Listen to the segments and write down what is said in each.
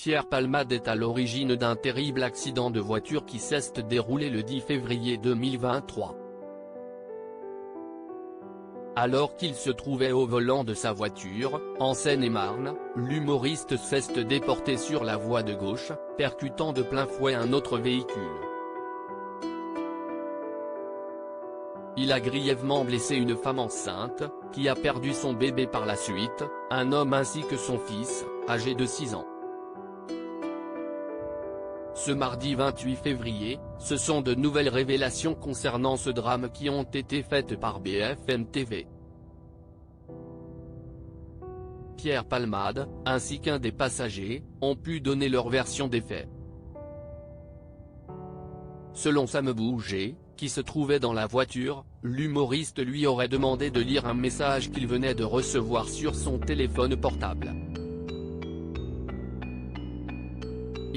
Pierre Palmade est à l'origine d'un terrible accident de voiture qui s'est déroulé le 10 février 2023. Alors qu'il se trouvait au volant de sa voiture, en Seine-et-Marne, l'humoriste s'est déporté sur la voie de gauche, percutant de plein fouet un autre véhicule. Il a grièvement blessé une femme enceinte, qui a perdu son bébé par la suite, un homme ainsi que son fils, âgé de 6 ans. Ce mardi 28 février, ce sont de nouvelles révélations concernant ce drame qui ont été faites par BFM TV. Pierre Palmade, ainsi qu'un des passagers, ont pu donner leur version des faits. Selon Sam Bouget, qui se trouvait dans la voiture, l'humoriste lui aurait demandé de lire un message qu'il venait de recevoir sur son téléphone portable.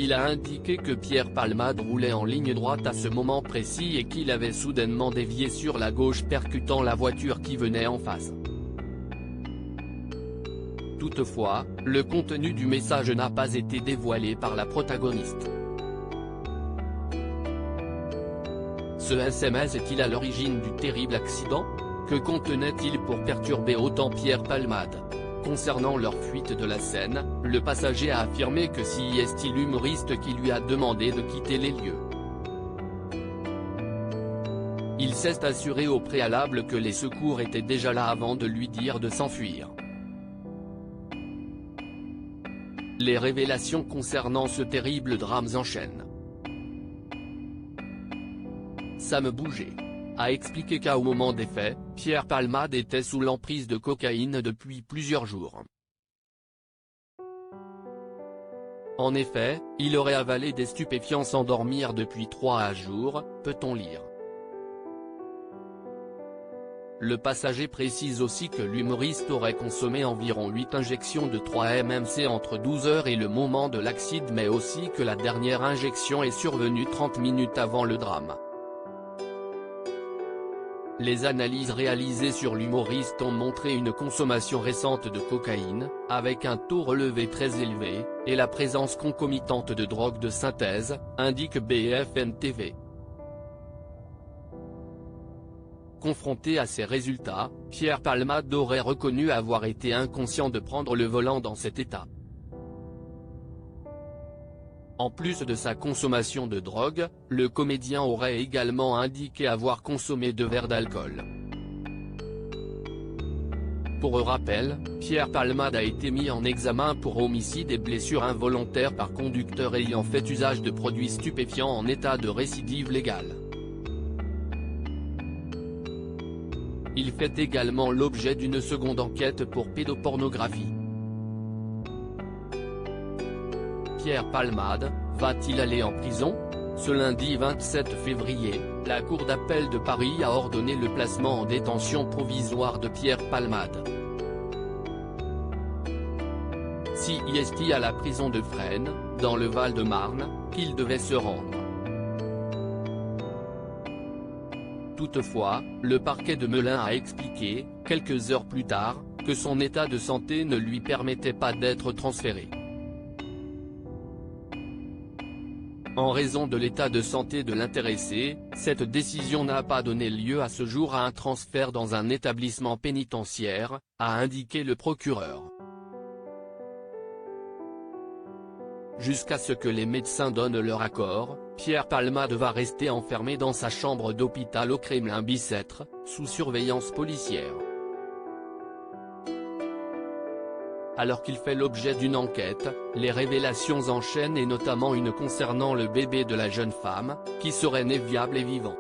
Il a indiqué que Pierre Palmade roulait en ligne droite à ce moment précis et qu'il avait soudainement dévié sur la gauche percutant la voiture qui venait en face. Toutefois, le contenu du message n'a pas été dévoilé par la protagoniste. Ce SMS est-il à l'origine du terrible accident? Que contenait-il pour perturber autant Pierre Palmade? Concernant leur fuite de la scène, le passager a affirmé que c'est l'humoriste qui lui a demandé de quitter les lieux. Il s'est assuré au préalable que les secours étaient déjà là avant de lui dire de s'enfuir. Les révélations concernant ce terrible drame s'enchaînent. Sam Bouget a expliqué qu'au moment des faits, Pierre Palmade était sous l'emprise de cocaïne depuis plusieurs jours. En effet, il aurait avalé des stupéfiants sans dormir depuis 3 jours, peut-on lire. Le passager précise aussi que l'humoriste aurait consommé environ 8 injections de 3 MMC entre 12 h et le moment de l'accident, mais aussi que la dernière injection est survenue 30 minutes avant le drame. Les analyses réalisées sur l'humoriste ont montré une consommation récente de cocaïne, avec un taux relevé très élevé, et la présence concomitante de drogues de synthèse, indique BFM TV. Confronté à ces résultats, Pierre Palmade aurait reconnu avoir été inconscient de prendre le volant dans cet état. En plus de sa consommation de drogue, le comédien aurait également indiqué avoir consommé 2 verres d'alcool. Pour rappel, Pierre Palmade a été mis en examen pour homicide et blessures involontaires par conducteur ayant fait usage de produits stupéfiants en état de récidive légale. Il fait également l'objet d'une seconde enquête pour pédopornographie. Pierre Palmade, va-t-il aller en prison? Ce lundi 27 février, la Cour d'appel de Paris a ordonné le placement en détention provisoire de Pierre Palmade. C'est à la prison de Fresnes, dans le Val-de-Marne, qu'il devait se rendre. Toutefois, le parquet de Melun a expliqué, quelques heures plus tard, que son état de santé ne lui permettait pas d'être transféré. En raison de l'état de santé de l'intéressé, cette décision n'a pas donné lieu à ce jour à un transfert dans un établissement pénitentiaire, a indiqué le procureur. Jusqu'à ce que les médecins donnent leur accord, Pierre Palmade va rester enfermé dans sa chambre d'hôpital au Kremlin-Bicêtre, sous surveillance policière. Alors qu'il fait l'objet d'une enquête, les révélations enchaînent et notamment une concernant le bébé de la jeune femme, qui serait né viable et vivant.